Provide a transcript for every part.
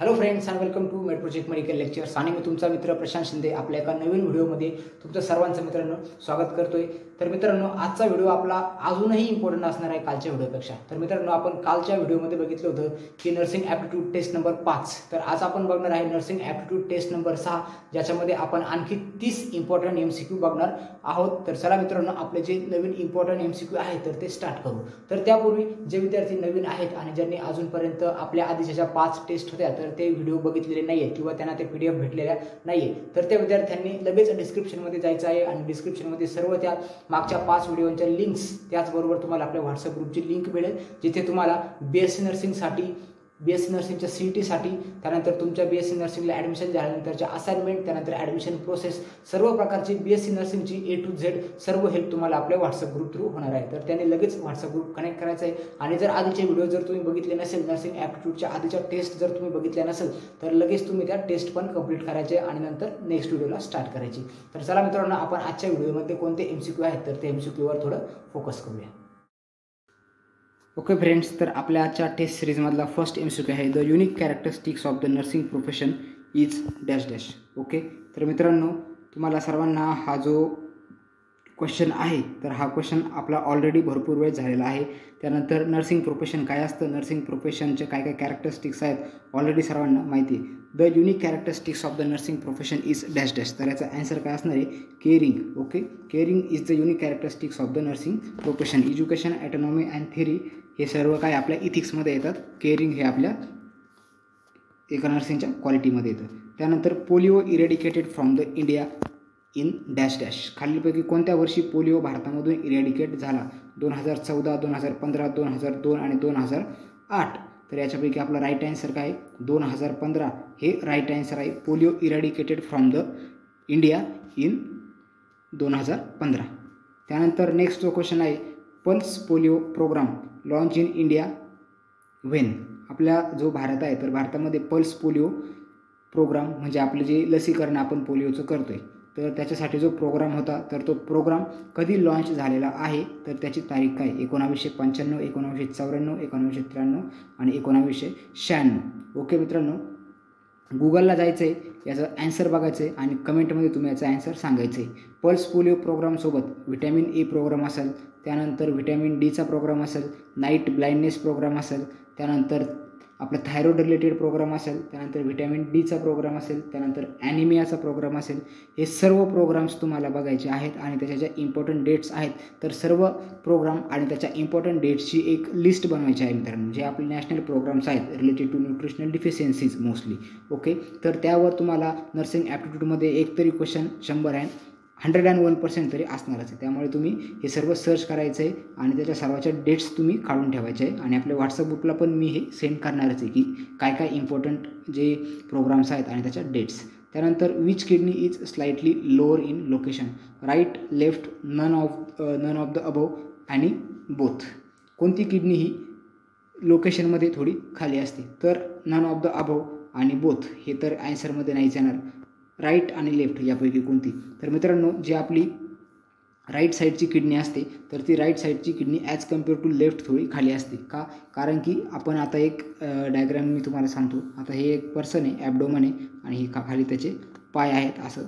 Hello friends and welcome to med project medical lectures आणि मी तुमचा मित्र प्रशांत शिंदे आपल्या एका नवीन व्हिडिओमध्ये तुमचं सर्वांचं मित्रांनो स्वागत करतोय। तर मित्रांनो आजचा व्हिडिओ आपला अजूनही इम्पॉर्टंट असणार आहे कालच्या व्हिडिओपेक्षा। तर मित्रांनो आपण कालच्या व्हिडिओमध्ये बघितलं होतं की नर्सिंग ॲप्टिट्यूड टेस्ट नंबर 5, तर आज आपण बघणार आहे नर्सिंग ॲप्टिट्यूड टेस्ट नंबर 6, ज्याच्यामध्ये आपण आणखी 30 इम्पॉर्टंट MCQ बघणार आहोत। तर चला मित्रांनो आपले जे नवीन इम्पॉर्टंट MCQ आहेत तर ते स्टार्ट करू। तर त्यापूर्वी जे विद्यार्थी नवीन आहेत आणि ज्यांनी अजूनपर्यंत आपल्या आधीच्या ज्या 5 टेस्ट होत्या तर ते व्हिडिओ बघितलेले नाहीये किंवा त्यांना ते PDF भेटलेल्या नाहीये, तर त्या विद्यार्थ्यांनी लगेच डिस्क्रिप्शनमध्ये जायचं आहे आणि डिस्क्रिप्शनमध्ये सर्व त्या मागच्या 5 व्हिडिओच्या लिंक्स, त्याचबरोबर तुम्हाला आपल्या व्हॉट्सअप ग्रुपची लिंक मिळेल जिथे तुम्हाला BSc नर्सिंगसाठी, BSc नर्सिंगच्या CET साठी, त्यानंतर तुमच्या BSc नर्सिंगला ॲडमिशन झाल्यानंतरच्या असाइनमेंट, त्यानंतर ॲडमिशन प्रोसेस, सर्व प्रकारची BSc नर्सिंगची A to Z सर्व हेल्प तुम्हाला आपल्या व्हॉट्सअप ग्रुप थ्रू होणार आहे। तर त्याने लगेच व्हॉट्सअप ग्रुप कनेक्ट करायचं आहे आणि जर आधीचे व्हिडिओ जर तुम्ही बघितले नसेल, नर्सिंग ॲप्टिट्यूडच्या आधीच्या टेस्ट जर तुम्ही बघितल्या नसेल तर लगेच तुम्ही त्या टेस्ट पण कंप्लीट करायचे आणि नंतर नेक्स्ट व्हिडिओला स्टार्ट करायची। तर चला मित्रांनो आपण आजच्या व्हिडिओमध्ये कोणते MCQ आहेत तर ते MCQवर थोडं फोकस करूया। ओके फ्रेंड्स, तर आपल्या आजच्या टेस्ट सिरीजमधला फर्स्ट MCQ आहे the unique characteristics of the nursing profession is dash dash. Okay, तर मित्रांनो तुम्हाला सर्वांना हा जो क्वेश्चन आहे तर हा क्वेश्चन आपला ऑलरेडी भरपूर वेळ झालेला आहे। त्यानंतर नर्सिंग प्रोफेशन काय असतं, नर्सिंग प्रोफेशनचे काय काय कॅरेक्टरिस्टिक्स आहेत ऑलरेडी सर्वांना माहिती आहे। The unique characteristics of the nursing profession is dash dash, तर याचा आन्सर काय असणार आहे caring. Okay, caring is the unique characteristics of the nursing profession. Education, autonomy and theory हे सर्व काय आपल्या इथिक्समध्ये येतात। केअरिंग हे आपल्या एका नर्सिंगच्या क्वालिटीमध्ये येतं। त्यानंतर polio eradicated from the India in dash dash, खालीलपैकी कोणत्या वर्षी पोलिओ भारतामधून इरेडिकेट झाला? 2014, 2015, 2002 आणि 2008। तर याच्यापैकी आपला राईट आन्सर काय 2015 हे राईट आन्सर आहे। Polio eradicated from the India in 2015। त्यानंतर नेक्स्ट जो क्वेश्चन आहे pulse polio program launch in India when. आपला जो भारत आहे तर भारतामध्ये पल्स पोलिओ प्रोग्राम म्हणजे आपले जे लसीकरण आपण पोलिओचं करतोय तर त्याच्यासाठी जो प्रोग्राम होता तर तो प्रोग्राम कधी लॉन्च झालेला आहे तर त्याची तारीख काय 1995, 1994, 1993 आणि 1996। ओके मित्रांनो, गुगलला जायचं आहे, याचं ॲन्सर बघायचं आहे आणि कमेंटमध्ये तुम्ही याचा ॲन्सर सांगायचं आहे। पल्स पोलिओ प्रोग्रामसोबत व्हिटॅमिन ए प्रोग्राम असेल, त्यानंतर व्हिटॅमिन डीचा प्रोग्राम असेल, नाईट ब्लाइंडनेस प्रोग्राम असेल, त्यानंतर आपलं थायरॉइड रिलेटेड प्रोग्राम असेल, त्यानंतर व्हिटॅमिन डीचा प्रोग्राम असेल, त्यानंतर ॲनिमियाचा प्रोग्राम असेल, हे सर्व प्रोग्राम्स तुम्हाला बघायचे आहेत आणि त्याच्या ज्या इम्पॉर्टंट डेट्स आहेत तर सर्व प्रोग्राम आणि त्याच्या इम्पॉर्टंट डेट्सची एक लिस्ट बनवायची आहे मित्रांनो, जे आपले नॅशनल प्रोग्राम्स आहेत related to nutritional deficiencies mostly. Okay, तर त्यावर तुम्हाला नर्सिंग ॲप्टिट्यूडमध्ये एक तरी क्वेश्चन 100 आहे, 101% तरी असणारच आहे। त्यामुळे तुम्ही हे सर्व सर्च करायचं आहे आणि त्याच्या सर्वाच्या डेट्स तुम्ही काढून ठेवायचे आहे आणि आपल्या व्हॉट्सअप ग्रुपला पण मी हे सेंड करणारच आहे की काय काय इम्पॉर्टंट जे प्रोग्राम्स आहेत आणि त्याच्या डेट्स। त्यानंतर which kidney is slightly lower in location, right, left, none of the above आणि बोथ। कोणती किडनी ही लोकेशनमध्ये थोडी खाली असते तर नन ऑफ द अबव आणि बोथ हे तर ॲन्सरमध्ये नाहीच येणार। राईट आणि लेफ्ट यापैकी कोणती? तर मित्रांनो जी आपली राईट साईडची किडनी असते तर ती राईट साईडची kidney as compare to left थोडी खाली असते का? कारण की आपण आता एक डायग्राम मी तुम्हाला सांगतो। आता हे एक पर्सन आहे, ॲबडोमन आहे आणि ही खाली त्याचे पाय आहेत असं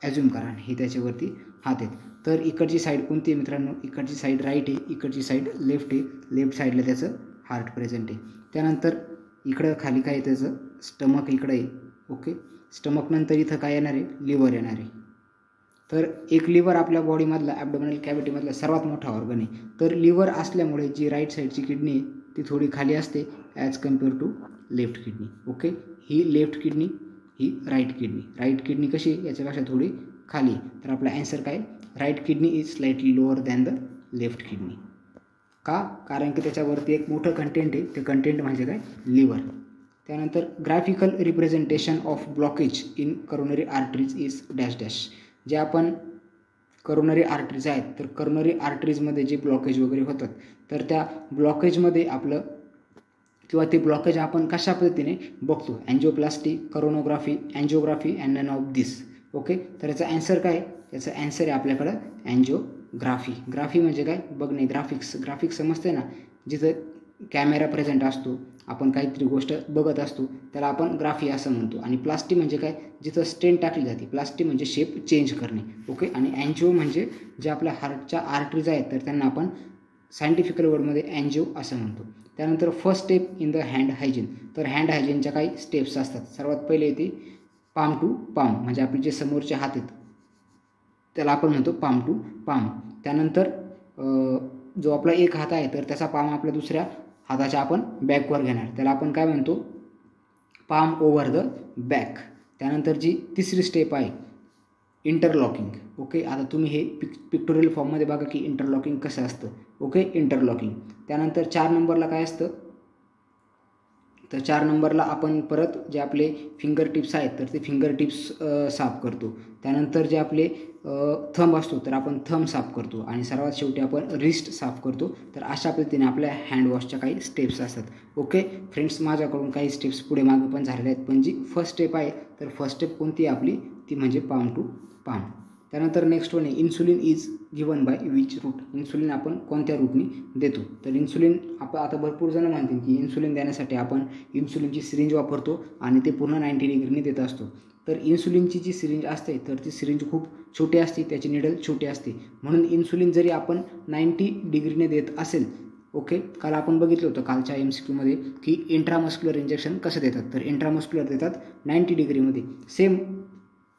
ॲज्युम करा, हे त्याच्यावरती हात आहेत। तर इकडची साईड कोणती आहे मित्रांनो? इकडची साईड राईट आहे, इकडची साईड लेफ्ट आहे, लेफ्ट साईडला त्याचं हार्ट प्रेझेंट आहे। त्यानंतर इकडं खाली काय आहे त्याचं स्टमक इकडं आहे। ओके, स्टमक नंतर इथं काय येणार आहे लिव्हर येणार आहे। तर एक लिव्हर आपल्या बॉडीमधला ॲब्डोमिनल कॅव्हिटीमधला सर्वात मोठा ऑर्गन आहे, तर लिव्हर असल्यामुळे जी राईट साईडची किडनी आहे ती थोडी खाली असते as compare to left kidney. Okay, ही लेफ्ट किडनी, ही राईट किडनी। राईट किडनी कशी याच्यापेक्षा थोडी खाली, तर आपला ॲन्सर काय right kidney is slightly lower than the left kidney. का? कारण की त्याच्यावरती एक मोठं कंटेंट आहे, ते कंटेंट म्हणजे काय लिव्हर। त्यानंतर graphical representation of blockage in coronary arteries is dash dash. जे आपण करोनरी आर्टरीज आहेत तर करोनरी आर्टरीजमध्ये जे ब्लॉकेज वगैरे होतात तर त्या ब्लॉकेजमध्ये आपलं किंवा ते ब्लॉकेज आपण कशा पद्धतीने बघतो, angioplasty, coronography, angiography and none of this. Okay, तर याचा ॲन्सर काय? याचा ॲन्सर आहे आपल्याकडं अँजिओग्राफी। ग्राफी म्हणजे काय बघणे, ग्राफिक्स, ग्राफिक्स समजते ना, जिथं कॅमेरा प्रेझेंट असतो आपण काहीतरी गोष्ट बघत असतो त्याला आपण ग्राफी असं म्हणतो. आणि प्लास्टी म्हणजे काय, जिथं स्टेंट टाकली जाते. प्लास्टी म्हणजे शेप चेंज करणे. ओके. आणि अँजिओ म्हणजे जे आपल्या हार्टच्या आर्टरीज आहेत तर त्यांना आपण सायंटिफिकल वर्डमध्ये अँजिओ असं म्हणतो. त्यानंतर first step in the hand hygiene. तर हँड हायजीनच्या काही स्टेप्स असतात. सर्वात पहिले येते पाम टू पाम, म्हणजे आपले जे समोरचे हात आहेत त्याला आपण म्हणतो पाम टू पाम. त्यानंतर जो आपला एक हात आहे तर त्याचा पाम आपल्या दुसऱ्या हाताच्या आपण बॅकवर घेणार, त्याला आपण काय म्हणतो, पाम ओव्हर द बॅक. त्यानंतर जी तिसरी स्टेप आहे इंटरलॉकिंग. ओके. आता तुम्ही हे पिक्टोरियल फॉर्ममध्ये बघा की इंटरलॉकिंग कसं असतं. ओके. इंटरलॉकिंग. त्यानंतर 4 नंबरला काय असतं, तर 4 नंबरला आपण परत जे आपले फिंगर टिप्स आहेत तर ते फिंगर टिप्स साफ करतो. त्यानंतर जे आपले थंब असतो तर आपण थंब साफ करतो. आणि सर्वात शेवटी आपण रिस्ट साफ करतो. तर अशा पद्धतीने आपल्या हँडवॉशच्या काही स्टेप्स असतात. ओके फ्रेंड्स, माझ्याकडून काही स्टेप्स पुढे मागे पण झालेल्या आहेत, पण जी फर्स्ट स्टेप आहे तर फर्स्ट स्टेप कोणती आहे आपली, ती म्हणजे पाम टू पाम. त्यानंतर नेक्स्ट वन आहे insulin is given by which route. Insulin आपण कोणत्या रूटनी देतो. तर इन्सुलिन आपण आता भरपूर जण म्हणतील की इन्सुलिन देण्यासाठी आपण इन्सुलिनची सिरिंज वापरतो आणि ते पूर्ण 90 डिग्रीने देत असतो. तर इन्सुलिनची जी सिरिंज असते तर ती सिरिंज खूप छोटी असते, त्याची निडल छोटी असते. म्हणून इन्सुलिन जरी आपण 90 डिग्रीने देत असेल, ओके, काल आपण बघितलं होतं कालच्या MCQमध्ये की इंट्रामस्क्युलर इंजेक्शन कसं देतात. तर इंट्रामस्क्युलर देतात 90 डिग्रीमध्ये. सेम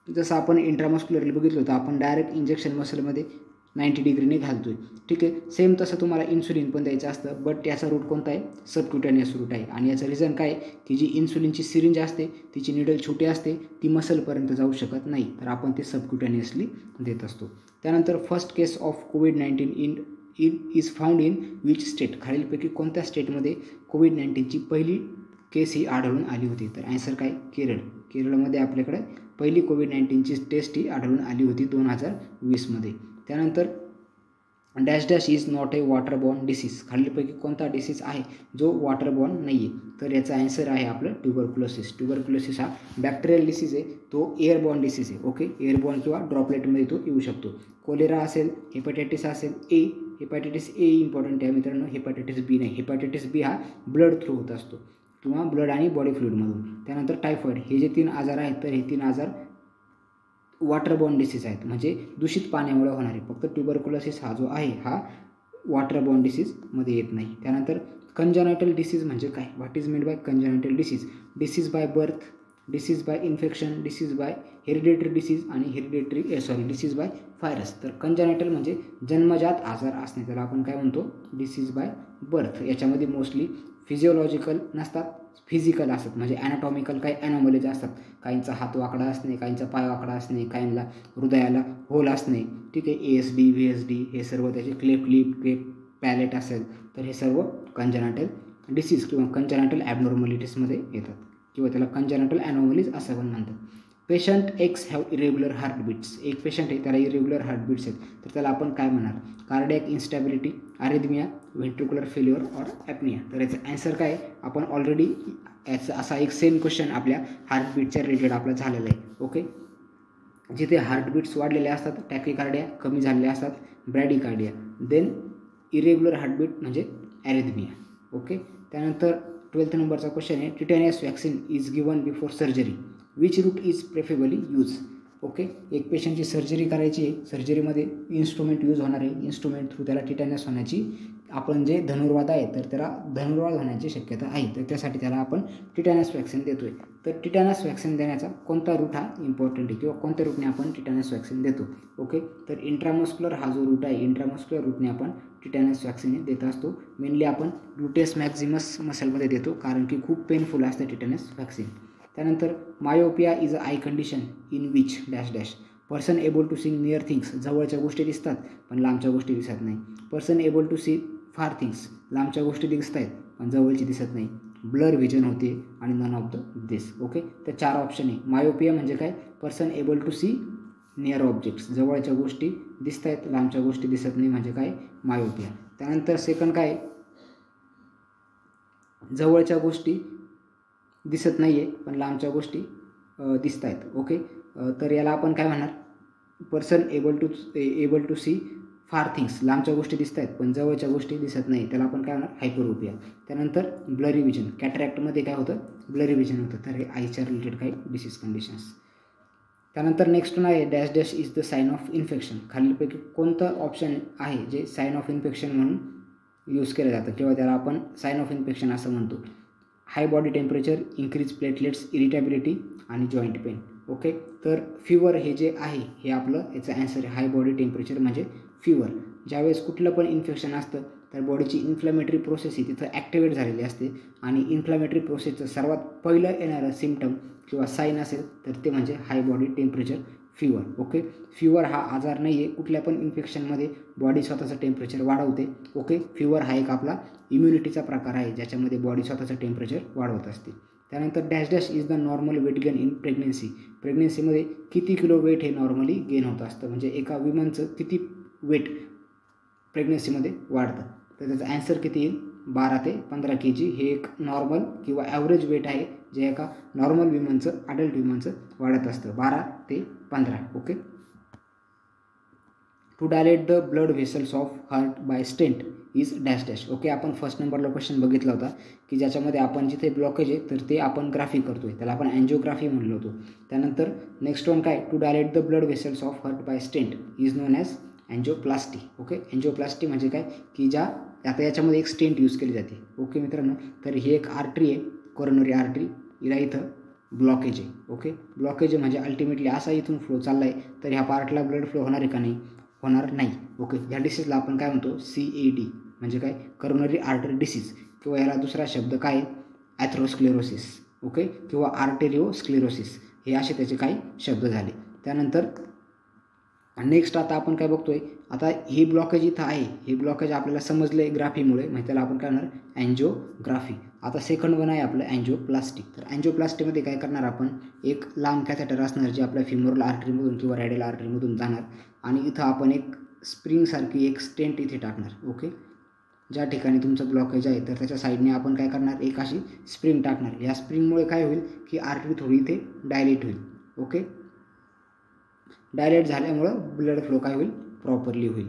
जसं आपण इंट्रामस्क्युलरली बघितलं होतं, आपण डायरेक्ट इंजेक्शन मसलमध्ये 90 डिग्रीने घालतोय. ठीक आहे. सेम तसं तुम्हाला इन्सुलिन पण द्यायचं असतं, बट याचा रूट कोणता आहे, सबक्युटेनियस रूट आहे. आणि याचं रिझन काय की जी इन्सुलिनची सिरिंज असते तिची निडल छोटी असते, ती मसलपर्यंत जाऊ शकत नाही, तर आपण ते सबक्युटेनियसली देत असतो. त्यानंतर first case of COVID-19 is found in which state. खालीलपैकी कोणत्या स्टेटमध्ये COVID-19ची पहिली केस ही आढळून आली होती. तर ॲन्सर काय, केरळ. केरळमध्ये आपल्याकडे पहिली COVID-19ची टेस्ट ही आढळून आली होती 2020मध्ये. त्यानंतर dash dash is not a waterborne disease. खालीलपैकी कोणता डिसीज आहे जो वॉटरबॉर्न नाही आहे. तर याचा ॲन्सर आहे आपलं ट्युबरक्युलोसिस. ट्युबरक्युलोसिस हा बॅक्टेरियल डिसीज आहे, तो एअरबॉर्न डिसीज आहे. ओके. एअरबॉर्न किंवा ड्रॉपलेटमध्ये तो येऊ शकतो. कोलेरा असेल, हेपॅटायटिस असेल ए. हेपॅटायटिस ए इम्पॉर्टंट आहे मित्रांनो, हेपॅटायटिस बी नाही. हेपॅटायटिस बी हा ब्लड थ्रू होत असतो किंवा ब्लड आणि बॉडी फ्लुइडमधून. त्यानंतर टायफॉईड. हे जे 3 आजार आहेत तर हे 3 आजार वॉटरबॉर्न डिसीज आहेत, म्हणजे दूषित पाण्यामुळे होणारे. फक्त ट्युबरक्युलोसिस हा जो आहे हा वॉटरबॉर्न डिसीजमध्ये येत नाही. त्यानंतर कंजनायटल डिसीज म्हणजे काय, what is made by congenital disease. Disease by birth, disease by infection, disease by hereditary disease आणि डिसीज बाय व्हायरस. तर कंजनायटल म्हणजे जन्मजात आजार असणे, त्याला आपण काय म्हणतो, डिसीज बाय बर्थ. याच्यामध्ये मोस्टली फिजिओलॉजिकल नसतात, फिजिकल असतात, म्हणजे ॲनाटॉमिकल काही ॲनॉमलीज असतात. काहींचा हात वाकडा असणे, काहींचा पाय वाकडा असणे, काहींना हृदयाला होल असणे. ठीक आहे. ASD VSD हे सर्व त्याचे क्लेफ्ट लिप, क्लेफ्ट पॅलेट असेल तर हे सर्व कंजनायटल डिसीज किंवा कंजनायटल ॲबनॉर्मॅलिटीजमध्ये येतात, किंवा त्याला कंजनायटल ॲनॉमलीज असं पण म्हणतात. Patient x have irregular heartbeats. एक पेशंट आहे त्याला इरेग्युलर हार्टबीट्स आहेत तर त्याला आपण काय म्हणणार, cardiac instability, अरेथमिया, ventricular failure or apnea. तर याचं ॲन्सर काय, आपण ऑलरेडी याचा असा एक सेम क्वेश्चन आपल्या हार्टबीटच्या रिलेटेड आपला झालेला आहे. ओके. जिथे हार्टबीट्स वाढलेले असतात टॅकिकार्डिया, कमी झालेले असतात ब्रॅडिकार्डिया, देन इरेग्युलर हार्टबीट म्हणजे ॲरेथमिया. ओके. त्यानंतर 12th नंबरचा क्वेश्चन आहे tetanus vaccine is given before surgery, which route is preferably use. Okay. एक पेशंटची सर्जरी करायची आहे, सर्जरीमध्ये इन्स्ट्रुमेंट यूज होणार आहे, इन्स्ट्रुमेंट थ्रू त्याला टिटॅनस होण्याची, आपण जे धनुर्वाद आहे तर त्याला धनुर्वाद होण्याची शक्यता आहे, तर त्यासाठी त्याला आपण टिटॅनस वॅक्सिन देतोय. तर टिटॅनस वॅक्सिन देण्याचा कोणता रूट हा इम्पॉर्टंट आहे, किंवा कोणत्या रूटने आपण टिटॅनस वॅक्सिन देतो. ओके. तर इंट्रामस्क्युलर हा जो रूट आहे, इंट्रामस्क्युलर रूटने आपण टिटॅनस वॅक्सिन देत असतो. मेनली आपण ग्लुटेस मॅक्झिमस मसलमध्ये देतो, कारण की खूप पेनफुल असते टिटॅनस वॅक्सिन. त्यानंतर myopia is a eye condition in which dash dash. Person able to see near things. जवळच्या गोष्टी दिसतात पण लांबच्या गोष्टी दिसत नाही. Person able to see far things. लांबच्या गोष्टी दिसत आहेत पण जवळची दिसत नाही. ब्लर व्हिजन होते आणि none of the this. Okay. तर 4 ऑप्शन आहे. मायोपिया म्हणजे काय, person able to see near objects. जवळच्या गोष्टी दिसत आहेत, लांबच्या गोष्टी दिसत नाही, म्हणजे काय, मायोपिया. त्यानंतर सेकंड काय, जवळच्या गोष्टी दिसत नाही आहे पण लांबच्या गोष्टी दिसत आहेत. ओके. तर याला आपण काय म्हणणार, person able to see far things, लांबच्या गोष्टी दिसत आहेत पण जवळच्या गोष्टी दिसत नाही, त्याला आपण काय म्हणणार, हायपरोपिया. त्यानंतर ब्लरी विजन, कॅटरॅक्टमध्ये काय होतं, ब्लरी विजन होतं. तर हे आईच्या रिलेटेड काही डिसीज कंडिशन्स. त्यानंतर नेक्स्ट आहे dash dash is the sign of infection. खालीलपैकी कोणतं ऑप्शन आहे जे साईन ऑफ इन्फेक्शन म्हणून यूज केलं जातं किंवा त्याला आपण साईन ऑफ इन्फेक्शन असं म्हणतो. High body temperature, increase platelets, irritability आणि जॉईंट पेन. ओके, तर फिवर हे जे आहे हे आपलं याचं ॲन्सर आहे. हाय बॉडी टेम्परेचर म्हणजे फिवर. ज्यावेळेस कुठलं पण इन्फेक्शन असतं तर बॉडीची इन्फ्लॅमेटरी प्रोसेस ही तिथं ॲक्टिवेट झालेली असते आणि इन्फ्लॅमेटरी प्रोसेसचं सर्वात पहिलं येणारं सिम्पटम किंवा साईन असेल तर ते म्हणजे high body temperature, fever. Okay, fever हा आजार नाही आहे, कुठल्या पण इन्फेक्शनमध्ये बॉडी स्वतःचं टेम्परेचर वाढवते. ओके, फिवर हा एक आपला इम्युनिटीचा प्रकार आहे ज्याच्यामध्ये बॉडी स्वतःचं टेम्परेचर वाढवत असते. त्यानंतर dash dash is the normal weight gain in pregnancy. प्रेग्नेन्सीमध्ये किती किलो वेट हे नॉर्मली गेन होत असतं, म्हणजे एका विमनचं किती वेट प्रेग्नेन्सीमध्ये वाढतं. तर त्याचा ॲन्सर किती येईल, 12 ते 15 kg. हे एक नॉर्मल किंवा ॲव्हरेज वेट आहे जे एका नॉर्मल विमनचं, अडल्ट विमनचं वाढत असतं, 12 ते 15. Okay, to dilate the blood vessels of heart by stent is dash dash. Okay, आपण फर्स्ट नंबरला क्वेश्चन बघितला होता की ज्याच्यामध्ये आपण जिथे ब्लॉकेज आहे तर ते आपण ग्राफी करतोय, त्याला आपण अँजिओग्राफी म्हणलो होतो. त्यानंतर नेक्स्ट वन काय, to dilate the blood vessels of heart by stent is known as angioplasty. Okay, angioplasty म्हणजे काय की ज्या आता याच्यामध्ये एक स्टेंट यूज केली जाते. ओके मित्रांनो, तर ही एक आर्टरी आहे, कोरोनरी आर्टरी, हिला इथं ब्लॉकेज आहे. ओके, ब्लॉकेज म्हणजे अल्टिमेटली असा इथून फ्लो चालला आहे तर ह्या पार्टला ब्लड फ्लो होणार आहे का नाही, होणार नाही. ओके, ह्या डिसीजला आपण काय म्हणतो, CAD म्हणजे काय, करोनरी आर्टरी डिसीज, किंवा याला दुसरा शब्द काय, ॲथ्रोस्क्लेरोसिस. ओके, किंवा आर्टेरिओस्क्लेरोसिस, हे असे त्याचे काही शब्द झाले. त्यानंतर नेक्स्ट आता आपण काय बघतोय, आता ही ब्लॉकेज इथं आहे, हे ब्लॉकेज आपल्याला समजलं आहे ग्राफीमुळे, म्हणजे त्याला आपण काय म्हणणार, अँजिओग्राफी. आता सेकंड वन आहे आपलं अँजिओप्लास्टी. तर अँजिओप्लास्टीमध्ये काय करणार आपण, एक लांब कॅथेटर असणार जे आपल्या फिमोरल आर्टरीमधून किंवा रॅडियल आर्टरीमधून जाणार आणि इथं आपण एक स्प्रिंगसारखी एक स्टेंट इथे टाकणार. ओके, ज्या ठिकाणी तुमचं ब्लॉकेज आहे तर त्याच्या साईडने आपण काय करणार, एक अशी स्प्रिंग टाकणार. या स्प्रिंगमुळे काय होईल की आर्टरी थोडी इथे डायलेट होईल. ओके, डायलेट झाल्यामुळं ब्लड फ्लो काय होईल, प्रॉपरली होईल.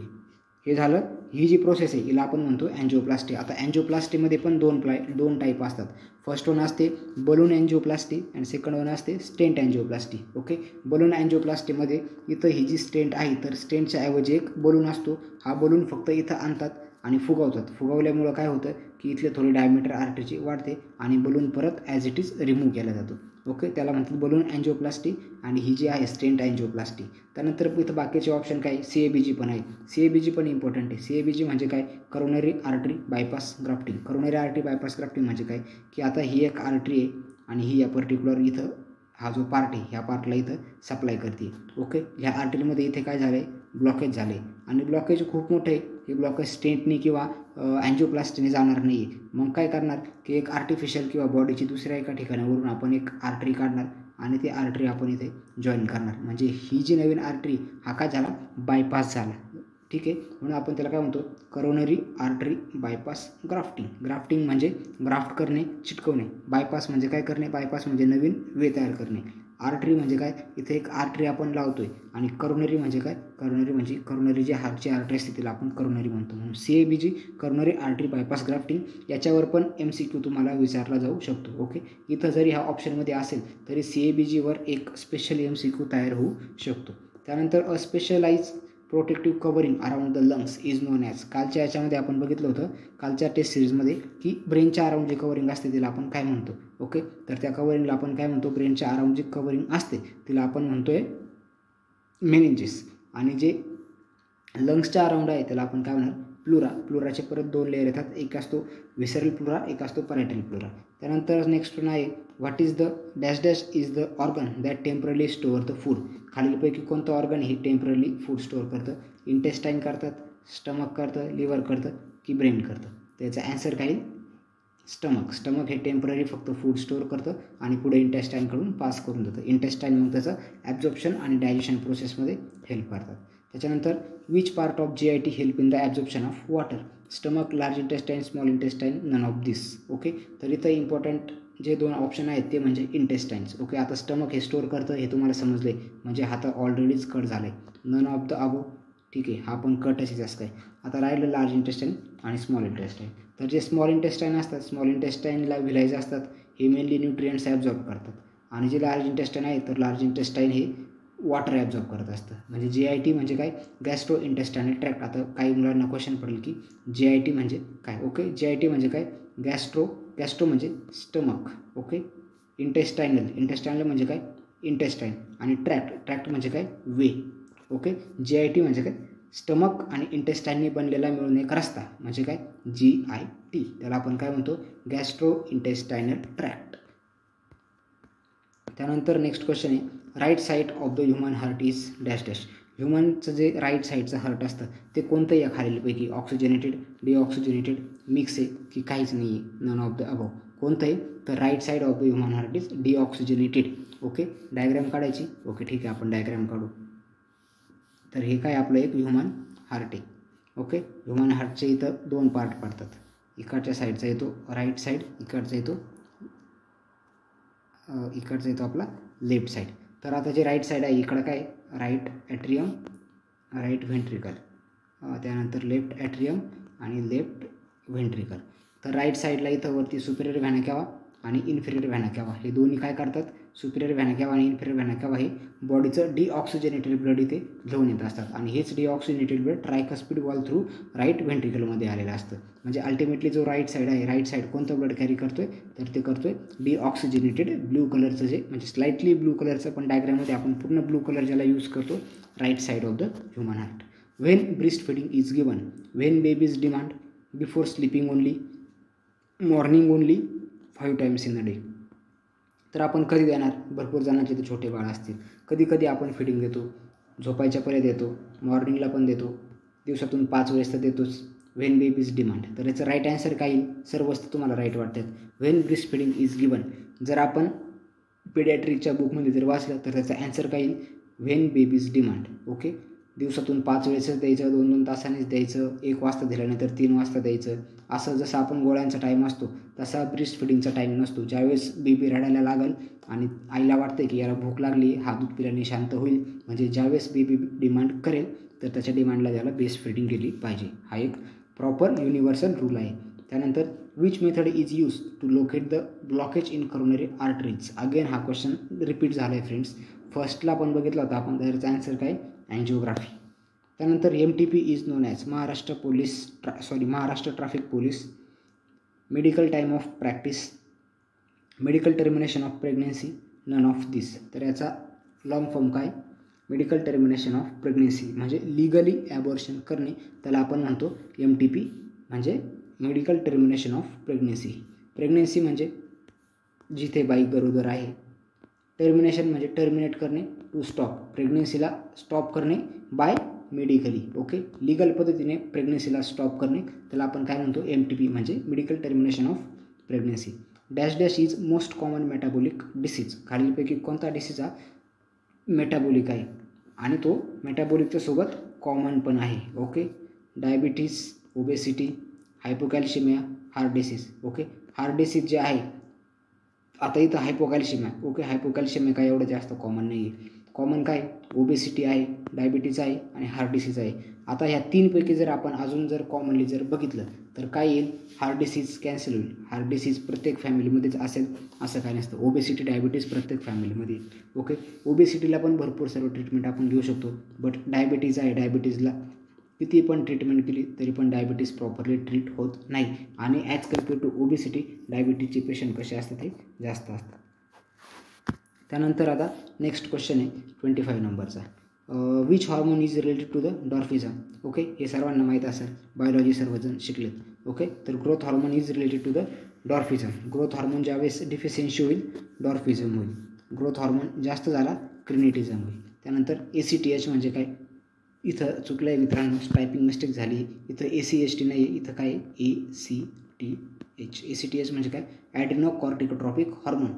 हे झालं, ही जी प्रोसेस आहे हिला आपण म्हणतो अँजिओप्लास्टी. आता अँजिओप्लास्टीमध्ये पण दोन टाईप असतात. फर्स्ट वन असते balloon angioplasty and second one असते स्टेंट अँजिओप्लास्टी. ओके, बलून अँजिओप्लास्टीमध्ये इथं ही जी स्टेंट आहे तर स्टेंटच्या ऐवजी एक बलून असतो, हा बलून फक्त इथं आणतात आणि फुगवतात. फुगवल्यामुळं काय होतं की इथले थोडी डायमीटर आर्टरीची वाढते आणि बलून परत ॲज इट इज रिमूव्ह केला जातो. ओके, त्याला म्हणतात बलून अँजिओप्लास्टी आणि ही जी आहे स्टेंट अँजिओप्लास्टी. त्यानंतर इथं बाकीचे ऑप्शन काय, CABG पण आहे. CABG पण इम्पॉर्टंट आहे. CABG म्हणजे काय, coronary artery bypass grafting. Coronary artery bypass grafting म्हणजे काय की आता ही एक आर्टरी आहे आणि ही या पर्टिक्युलर इथं हा जो पार्ट आहे ह्या पार्टला इथं सप्लाय करते. ओके, ह्या आर्टरीमध्ये इथे काय झालं आहे, ब्लॉकेज झाले आणि ब्लॉकेज खूप मोठं आहे. हे ब्लॉकेज स्टेंटनी किंवा अँजिओप्लास्टीने जाणार नाही आहे. मग काय करणार की एक आर्टिफिशियल किंवा बॉडीची दुसऱ्या एका ठिकाणावरून आपण एक आर्टरी काढणार आणि ती आर्टरी आपण इथे जॉईन करणार. म्हणजे ही जी नवीन आर्टरी हा काय झाला, बायपास झाला. ठीक आहे, म्हणून आपण त्याला काय म्हणतो, coronary artery bypass grafting. Grafting म्हणजे ग्राफ्ट करणे, चिटकवणे. बायपास म्हणजे काय करणे, बायपास म्हणजे नवीन वे तयार करणे. आर्टरी म्हणजे काय, इथे एक आर्टरी आपण लावतोय आणि करोनरी म्हणजे काय, करोनरी जी हार्टची आर्टरी असते तिला आपण करोनरी म्हणतो. म्हणून CABG coronary artery bypass grafting. याच्यावर पण MCQ तुम्हाला विचारला जाऊ शकतो. ओके, इथं जरी ह्या ऑप्शनमध्ये असेल तरी CABGवर एक स्पेशल MCQ तयार होऊ शकतो. त्यानंतर a specialise protective covering around the lungs is known as. कालच्या याच्यामध्ये आपण बघितलं होतं, कालच्या टेस्ट सिरीजमध्ये, की ब्रेनच्या अराउंड जे कवरिंग असते तिला आपण काय म्हणतो. ओके, तर त्या कवरिंगला आपण काय म्हणतो, ब्रेनच्या अराउंड जे कवरिंग असते तिला आपण म्हणतोय मेनिंजिस. आणि जे लंग्सच्या अराउंड आहे त्याला आपण काय म्हणणार, प्लुरा. प्लुराचे परत 2 लेअर येतात, एक असतो व्हिसरल प्लुरा, एक असतो पॅरायटल प्लुरा. त्यानंतर नेक्स्ट वन आहे what is the dash dash is the organ that temporarily store the food. खालीलपैकी कोणतं ऑर्गन हे टेम्परली फूड स्टोअर करतं, इंटेस्टाईन करतात, स्टमक करतं, लिव्हर करतं की ब्रेन करतं. त्याचा ॲन्सर काय, स्टमक. स्टमक हे टेम्पररी फक्त फूड स्टोअर करतं आणि पुढे इंटेस्टाईनकडून पास करून देतं. इंटेस्टाईन मग त्याचं ॲब्झॉर्प्शन आणि डायजेशन प्रोसेसमध्ये हेल्प करतात. त्याच्यानंतर which part of GIT help in the absorption of water. Stomach, large intestine, small intestine, none of this. Okay, तर इथं इम्पॉर्टंट जे 2 ऑप्शन आहेत ते म्हणजे इंटेस्टाईन्स. ओके, आता स्टमक हे स्टोअर करतं हे तुम्हाला समजले, म्हणजे हा तर ऑलरेडीच कट झालं आहे. नन ऑफ द अबो ठीक आहे, हा पण कटच जास्त काय. आता राहिलं लार्ज इंटेस्टाईन आणि स्मॉल इंटेस्टाईन. तर जे स्मॉल इंटेस्टाईन असतात, स्मॉल इंटेस्टाईनला व्हिलाईज असतात, हे मेनली न्यूट्रियंट्स ॲब्झॉर्ब करतात. आणि जे लार्ज इंटेस्टाईन आहे तर लार्ज इंटेस्टाईन हे वॉटर ॲब्झॉर्ब करत असतं. म्हणजे GIT म्हणजे काय, गॅस्ट्रो इंटेस्टायनल ट्रॅक्ट. आता काही मुलांना क्वेश्चन पडेल की GIT म्हणजे काय. ओके, GIT म्हणजे काय, गॅस्ट्रो म्हणजे स्टमक. ओके, इंटेस्टायनल म्हणजे काय, इंटेस्टाईन. आणि ट्रॅक्ट म्हणजे काय, वे. ओके, GIT म्हणजे काय, स्टमक आणि इंटेस्टाईनने बनलेला मिळून एक रस्ता म्हणजे काय, GIT. त्याला आपण काय म्हणतो, गॅस्ट्रो इंटेस्टायनल ट्रॅक्ट. त्यानंतर नेक्स्ट क्वेश्चन आहे, right side of the human heart is dash dash. ह्युमनचं जे राईट साईडचं हार्ट असतं ते कोणतं या खालीलपैकी, ऑक्सिजनेटेड, डिऑक्सिजनेटेड, मिक्स आहे की काहीच नाही आहे, नन ऑफ द अबव. कोणतं आहे तर right side of the human heart is deoxygenated. Okay, diagram काढायची. ओके, ठीक आहे, आपण डायग्राम काढू. तर हे काय आपलं एक ह्युमन हार्ट आहे. ओके, ह्युमन हार्टचे इथं 2 पार्ट पडतात. इकडच्या साईडचा येतो राईट साईड, इकडचा येतो आपला लेफ्ट साईड. तर आता जे राईट साईड आहे इकडं काय, राईट ॲट्रियम, राईट व्हेंट्रिकल, त्यानंतर लेफ्ट ॲट्रियम आणि लेफ्ट व्हेंट्रिकल. तर राईट साईडला इथं वरती सुपिरियर व्हेना कॅवा आणि इन्फिरियर व्हेना कॅवा हे दोन्ही काय करतात, सुपिरियर व्हेना कॅवा आणि इन्फिरियर व्हेना कॅवा हे बॉडीचं डिऑक्सिजनेटेड ब्लड इथे घेऊन येत असतात. आणि हेच deoxygenated blood tricuspid valve through right व्हेंट्रिकलमध्ये आलेलं असतं. म्हणजे अल्टिमेटली जो राईट साईड आहे, राईट साईड कोणतं ब्लड कॅरी करतोय तर ते करतोय डिऑक्सिजनेटेड ब्लू कलरचं, जे म्हणजे स्लाइटली ब्लू कलरचं, पण डायग्राममध्ये आपण पूर्ण ब्लू कलर ज्याला यूज करतो, right side of the human heart. When breast feeding is given, when babies demand before sleeping only, morning only, 5 times in a day. तर आपण कधी देणार, भरपूर जणांचे ते छोटे बाळ असतील, कधी कधी आपण फिडिंग देतो, झोपायच्या पहिले देतो, मॉर्निंगला पण देतो, दिवसातून 5 वेळेस तर देतोच. व्हेन बेबीज डिमांड, तर याचं राईट आन्सर काय येईल, सर्व वस्तू तुम्हाला राईट वाटतात. When breast feeding is given, जर आपण पिडियाट्रिकच्या बुकमध्ये जर वाचलं तर त्याचा ॲन्सर काय येईल, व्हेन बेबीज डिमांड. ओके, दिवसातून 5 वेळेसच द्यायचं, 2-2 तासांनीच द्यायचं, 1 वाजता दिल्यानंतर 3 वाजता द्यायचं. असं जसं आपण गोळ्यांचा टाईम असतो तसा ब्रेस्ट फिडिंगचा टाईम नसतो. ज्यावेळेस बेबी रडायला लागल आणि आईला वाटतं की याला भूक लागली, हा दूध पिल्याने शांत होईल, म्हणजे ज्यावेळेस बेबी डिमांड करेल तर त्याच्या डिमांडला त्याला ब्रेस्ट फिडिंग केली पाहिजे. हा एक प्रॉपर युनिव्हर्सल रूल आहे. त्यानंतर which method is use to locate the blockage in coronary arteries. Again हा क्वेश्चन रिपीट झाला आहे फ्रेंड्स, फर्स्टला पण बघितला होता आपण, त्याचा आन्सर काय, अँजिओग्राफी. त्यानंतर MTP is known as Maharashtra traffic police. Medical time of practice, medical termination of pregnancy, none of this. तर याचा लॉंग फॉर्म काय, मेडिकल टर्मिनेशन ऑफ प्रेग्नेन्सी म्हणजे लिगली ॲबॉर्शन करणे, त्याला आपण म्हणतो MTP म्हणजे medical termination of pregnancy. Pregnancy म्हणजे जिथे बाई गरोदर आहे, टर्मिनेशन म्हणजे टर्मिनेट करणे, टू स्टॉप, प्रेग्नेन्सीला स्टॉप करणे बाय मेडिकली. ओके, लिगल पद्धतीने प्रेग्नेन्सीला स्टॉप करणे, त्याला आपण काय म्हणतो, MTP म्हणजे medical termination of pregnancy. Dash dash is most common metabolic disease. खालीलपैकी कोणता डिसीज हा मेटाबॉलिक आहे आणि तो मेटाबॉलिकच्या सोबत कॉमन पण आहे. Okay, diabetes, obesity, hypocalcaemia, heart disease. Okay, heart disease जे आहे, आता इथं हायपोकॅल्शिमिया. ओके, हायपोकॅल्शिमिया काय एवढं जास्त कॉमन नाही आहे. कॉमन काय, ओबेसिटी आहे, डायबिटीज आहे आणि हार्ट डिसीज आहे. आता ह्या 3पैकी जर आपण अजून जर कॉमनली जर बघितलं तर काय येईल, हार्ट डिसीज कॅन्सल होईल. हार्ट डिसीज प्रत्येक फॅमिलीमध्येच असेल असं काय नसतं. ओबेसिटी, डायबिटीज प्रत्येक फॅमिलीमध्ये. ओके, ओबेसिटीला पण भरपूर सर्व ट्रीटमेंट आपण घेऊ शकतो, बट डायबिटीज आहे, डायबिटीजला किती पण ट्रीटमेंट केली तरी पण डायबिटीज प्रॉपरली ट्रीट होत नाही. आणि ॲज कम्पेअर टू ओबेसिटी, डायबिटीजचे पेशंट कसे असतात ते जास्त असतात. त्यानंतर आता नेक्स्ट क्वेश्चन आहे 25 नंबरचा, which hormone is related to the dwarfism. Okay, हे सर्वांना माहीत असेल, बायोलॉजी सर्वजण शिकलेत. ओके, तर growth hormone is related to the dwarfism. Growth hormone ज्यावेळेस डिफिशियन्सी होईल डॉर्फिझम होईल, ग्रोथ हॉर्मोन जास्त झाला क्रिनिटिझम होईल. त्यानंतर ACTH म्हणजे काय, इथं चुकलं आहे मित्रांनो, टायपिंग मिस्टेक झाली, इथं ACST नाही आहे, इथं काय ACTH. ACTH म्हणजे काय, ॲड्रिनोकॉर्टिकोट्रॉपिक हॉर्मोन.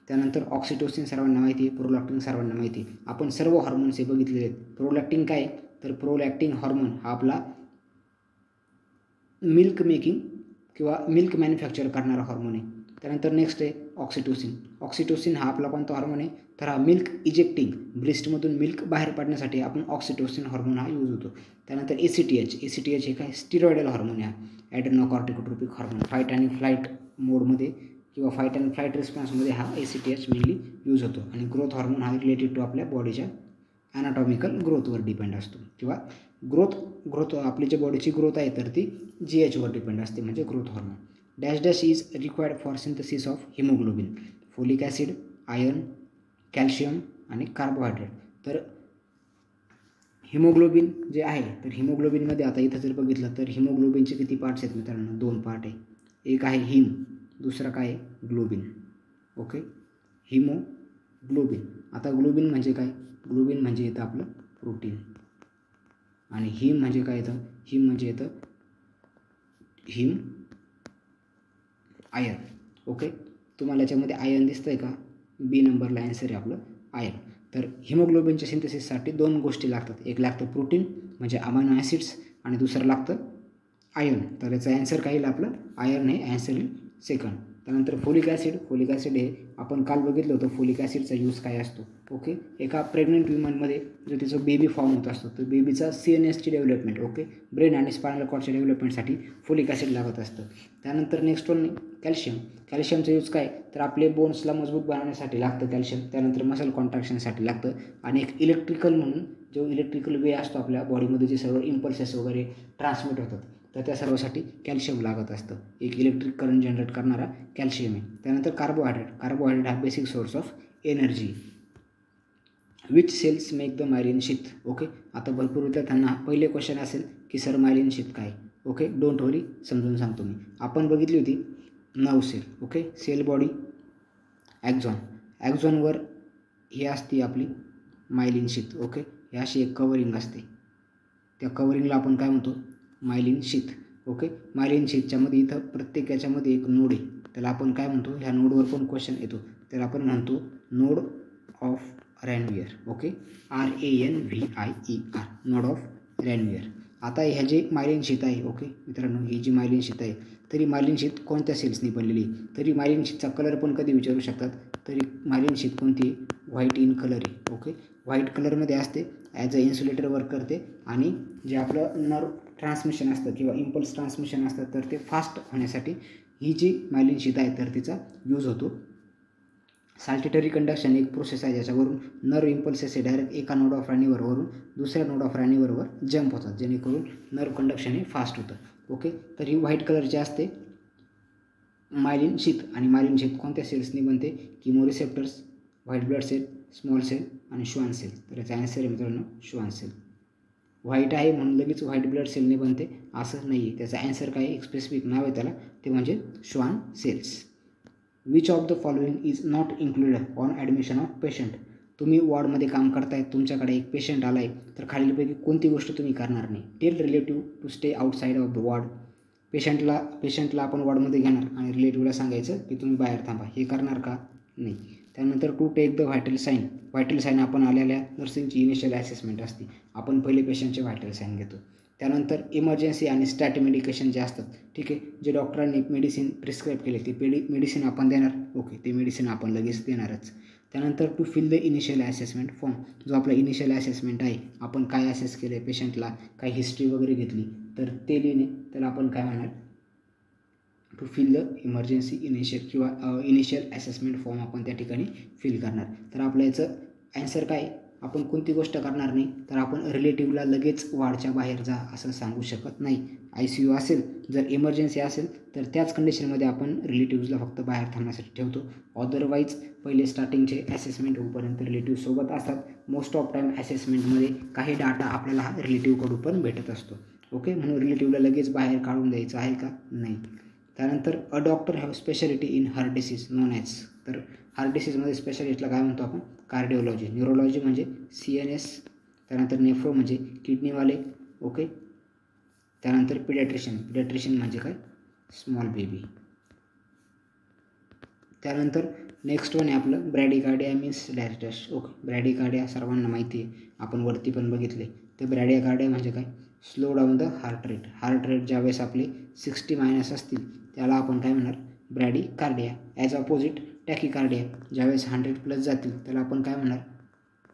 त्यानंतर ऑक्सिटोसिन सर्वांना माहिती आहे, प्रोलॅक्टिन सर्वांना माहिती आहे. आपण सर्व हॉर्मोन्स हे बघितलेले आहेत. प्रोलॅक्टिन काय, तर प्रोलॅक्टिन हॉर्मोन हा आपला मिल्क मेकिंग किंवा मिल्क मॅन्युफॅक्चर करणारा हॉर्मोन आहे. त्यानंतर नेक्स्ट आहे ऑक्सिटोसिन हा आपला कोणता हॉर्मोन आहे, तर हा मिल्क इजेक्टिंग, ब्रेस्टमधून मिल्क बाहेर पाडण्यासाठी आपण ऑक्सिटोसिन हॉर्मोन हा यूज होतो. त्यानंतर ACTH हे काय स्टिरॉइडल हॉर्मोन आहे, ॲड्रेनोकॉर्टिकोट्रोपिक हॉर्मोन. फाईट आणि फ्लाईट मोडमध्ये किंवा फाईट अँड फ्लाईट रिस्पॉन्समध्ये हा ACTH मेनली यूज होतो. आणि ग्रोथ हॉर्मोन हा रिलेटेड टू आपल्या बॉडीच्या ॲनाटॉमिकल ग्रोथवर डिपेंड असतो, किंवा ग्रोथ आपली जी बॉडीची ग्रोथ आहे तर ती GHवर डिपेंड असते, म्हणजे growth hormone. Dash is required for synthesis of haemoglobin, folic acid, iron, calcium आणि कार्बोहायड्रेट. तर हिमोग्लोबिन जे आहे, तर हिमोग्लोबिनमध्ये आता इथं जर बघितलं तर हिमोग्लोबिनचे किती पार्ट्स आहेत मित्रांनो, 2 पार्ट आहे. एक आहे हिम, दुसरं काय आहे ग्लोबिन. Okay, haemoglobin. आता ग्लोबिन म्हणजे काय, ग्लोबिन म्हणजे येतं आपलं प्रोटीन, आणि हिम म्हणजे काय येतं, हिम म्हणजे येतं हिम आयर्न. ओके, तुम्हाला याच्यामध्ये आयर्न दिसतंय का, B नंबरला आन्सर आहे आपलं आयर्न. तर हिमोग्लोबिनच्या सिंथेसिससाठी 2 गोष्टी लागतात, एक लागतं प्रोटीन म्हणजे अमायनो ॲसिड्स, आणि दुसरं लागतं आयर्न. तर याचं ॲन्सर काय येईल आपलं आयर्न, हे ॲन्सर येईल सेकंड. त्यानंतर फोलिक ॲसिड हे आपण काल बघितलं होतं, फोलिक ॲसिडचा यूज काय असतो. ओके, एका प्रेग्नंट वुमनमध्ये जर तिचं बेबी फॉर्म होत असतो तर बेबीचा CNSची डेव्हलपमेंट, ओके, ब्रेन आणि स्पायनल कॉर्डच्या डेव्हलपमेंटसाठी फोलिक ॲसिड लागत असतं. त्यानंतर नेक्स्ट वन कॅल्शियमचा यूज काय, तर आपले बोन्सला मजबूत बनवण्यासाठी लागतं कॅल्शियम. त्यानंतर मसल कॉन्ट्रॅक्शनसाठी लागतं, आणि एक इलेक्ट्रिकल म्हणून जो इलेक्ट्रिकल वे असतो आपल्या बॉडीमध्ये, जे सर्व इम्पल्सेस वगैरे ट्रान्समिट होतात, तर त्या सर्वासाठी कॅल्शियम लागत असतं. एक इलेक्ट्रिक करंट जनरेट करणारा कॅल्शियम आहे. त्यानंतर कार्बोहायड्रेट हा basic source of energy. Which cells make the myelin sheath. Okay, आता भरपूर विद्यार्थ्यांना पहिले क्वेश्चन असेल की सर मायलिन शीथ काय. ओके, डोंट वरी, समजून सांगतो मी. आपण बघितली होती 9 सेल. ओके, सेल बॉडी, ॲक्झॉनवर ही असते आपली मायलिन शीथ. ओके, ही अशी एक कवरिंग असते, त्या कवरिंगला आपण काय म्हणतो, मायलिन शीथ. ओके, मायलिन शीथच्यामध्ये इथं प्रत्येक याच्यामध्ये एक नोड आहे, त्याला आपण काय म्हणतो, ह्या नोडवर पण क्वेश्चन येतो, त्याला आपण म्हणतो node of Ranvier. Okay, RANVIER, node of Ranvier. आता ह्या जे मायलिन शीथ आहे, ओके मित्रांनो, ही जी मायलिन शीथ आहे, तरी मायलिन शीथ कोणत्या सेल्सनी बनलेली, तरी मायलिन शीथचा कलर पण कधी विचारू शकतात. तरी मायलिन शीथ कोणती, व्हाईट इन कलर आहे. ओके, व्हाईट कलरमध्ये असते, ॲज अ इन्सुलेटर वर्क करते, आणि जे आपलं नर्व ट्रान्समिशन असतं किंवा इम्पल्स ट्रान्समिशन असतं तर ते फास्ट होण्यासाठी ही जी मायलिन शीथ आहे तर तिचा यूज होतो. साल्टेटरी कंडक्शन एक प्रोसेस आहे ज्याच्यावरून नर्व इम्पल्सेस हे डायरेक्ट एका नोड ऑफ रॅनिवरवरून दुसऱ्या नोड ऑफ रॅनिवरवर जम्प होतात, जेणेकरून नर्व कंडक्शन हे फास्ट होतं. ओके, तर ही व्हाईट कलरची असते मायलिन शीथ, आणि मायलिन शीथ कोणत्या सेल्सनी बनते, chemoreceptors, white blood cell, small cell आणि श्वान सेल. तर याचा ॲन्सर आहे मित्रांनो श्वान सेल. व्हाईट आहे म्हणून लगेच व्हाईट ब्लड सेलने बनते असं नाही आहे, त्याचा ॲन्सर काय, एक स्पेसिफिक नाव आहे त्याला, ते म्हणजे Schwann cells. Which of the following is not included on admission of patient. तुम्ही वॉर्डमध्ये काम करताय, तुमच्याकडे एक पेशंट आला आहे, तर खालीलपैकी कोणती गोष्ट तुम्ही करणार नाही. Tell relative to stay outside of the ward. पेशंटला आपण वॉर्डमध्ये घेणार आणि रिलेटिव्हला सांगायचं की तुम्ही बाहेर थांबा, हे करणार का, नाही. त्यानंतर to take the vital sign आपण आलेल्या नर्सिंगची इनिशियल ॲसेसमेंट असते, आपण पहिले पेशंटचे व्हायटल साईन घेतो. त्यानंतर इमर्जन्सी आणि स्टॅट मेडिकेशन जे असतात, ठीक आहे, जे डॉक्टरांनी मेडिसिन प्रिस्क्राईब केले ते मेडिसिन आपण देणार. ओके, ते मेडिसिन आपण लगेच देणारच. त्यानंतर to fill the initial assessment form, जो आपला इनिशियल ॲसेसमेंट आहे, आपण काय ॲसेस केलं आहे पेशंटला, काय हिस्ट्री वगैरे घेतली, तर ते लिहिणे, त्याला आपण काय म्हणणार, to fill the emergency initial assessment form आपण त्या ठिकाणी फिल करणार. तर आपलं याचं ॲन्सर काय, आपण कोणती गोष्ट करणार नाही, तर आपण रिलेटिव्हला लगेच वॉर्डच्या बाहेर जा असं सांगू शकत नाही. ICU असेल, जर इमर्जन्सी असेल तर त्याच कंडिशनमध्ये आपण रिलेटिव्हजला फक्त बाहेर थांबण्यासाठी ठेवतो. अदरवाईज पहिले स्टार्टिंगचे ॲसेसमेंट होईपर्यंत रिलेटिव्ह सोबत असतात. मोस्ट ऑफ टाईम ॲसेसमेंटमध्ये काही डाटा आपल्याला हा रिलेटिव्हकडून पण भेटत असतो. ओके, म्हणून रिलेटिव्हला लगेच बाहेर काढून द्यायचं आहे का, नाही. त्यानंतर a doctor have speciality in heart disease non as. तर हार्ट डिसीजमध्ये स्पेशालिस्टला काय म्हणतो आपण, कार्डिओलॉजी. न्यूरोलॉजी म्हणजे CNS. त्यानंतर नेफ्रो म्हणजे किडनीवाले. ओके, त्यानंतर पिडॅट्रिशियन म्हणजे काय, स्मॉल बेबी. त्यानंतर नेक्स्ट वन आहे आपलं ब्रॅडिकार्डिया मीन्स डॅश. ओके, ब्रॅडिकार्डिया सर्वांना माहिती आहे, आपण वरती पण बघितले. तर ब्रॅडिकार्डिया म्हणजे काय, slow down the heart rate ज्यावेळेस आपले 60 मायनस असतील त्याला आपण काय म्हणणार, ब्रॅडिकार्डिया. As opposite टॅकीकार्डिया. ज्यावेळेस 100+ जातील त्याला आपण काय म्हणणार,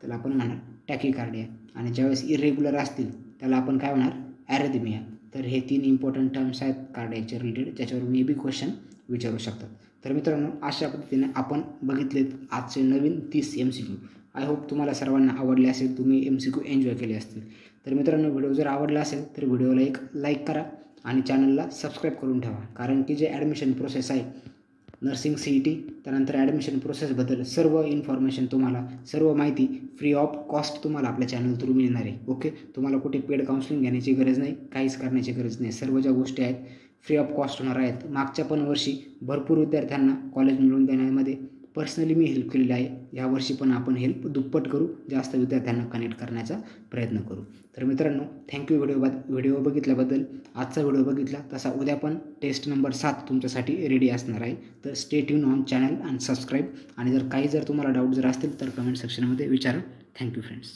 त्याला आपण म्हणणार टॅकीकार्डिया. आणि ज्यावेळेस इरेग्युलर असतील त्याला आपण काय म्हणणार, ॲरेथमिया. तर हे 3 इम्पॉर्टंट टर्म्स आहेत कार्डियाच्या रिलेटेड, ज्याच्यावर मे बी क्वेश्चन विचारू शकतात. तर मित्रांनो, अशा पद्धतीने आपण बघितलेत आजचे नवीन 30 MCQ. आय होप तुम्हाला सर्वांना आवडले असेल, तुम्ही MCQ एन्जॉय केले असतील. तर मित्रांनो, व्हिडिओ जर आवडला असेल तर व्हिडिओला एक लाईक करा आणि चॅनलला सबस्क्राईब करून ठेवा. कारण की जे ॲडमिशन प्रोसेस आहे, नर्सिंग CET त्यानंतर ॲडमिशन प्रोसेसबद्दल सर्व इन्फॉर्मेशन तुम्हाला, सर्व माहिती फ्री ऑफ कॉस्ट तुम्हाला आपल्या चॅनल थ्रू मिळणार आहे. ओके, तुम्हाला कुठे पेड काउन्सिलिंग घेण्याची गरज नाही, काहीच करण्याची गरज नाही. सर्व ज्या गोष्टी आहेत फ्री ऑफ कॉस्ट होणार आहेत. मागच्या पण वर्षी भरपूर विद्यार्थ्यांना कॉलेज मिळवून देण्यामध्ये पर्सनली मी हेल्प केलेली आहे. यावर्षी पण आपण हेल्प दुप्पट करू, जास्त विद्यार्थ्यांना कनेक्ट करण्याचा प्रयत्न करू. तर मित्रांनो, थँक्यू व्हिडिओ बघितल्याबद्दल. आजचा व्हिडिओ बघितला तसा उद्या पण टेस्ट नंबर 7 तुमच्यासाठी रेडी असणार आहे. तर स्टे ट्यून ऑन चॅनल आणि सबस्क्राईब. आणि जर तुम्हाला डाऊट जर असतील तर कमेंट सेक्शनमध्ये विचारा. Thank you friends.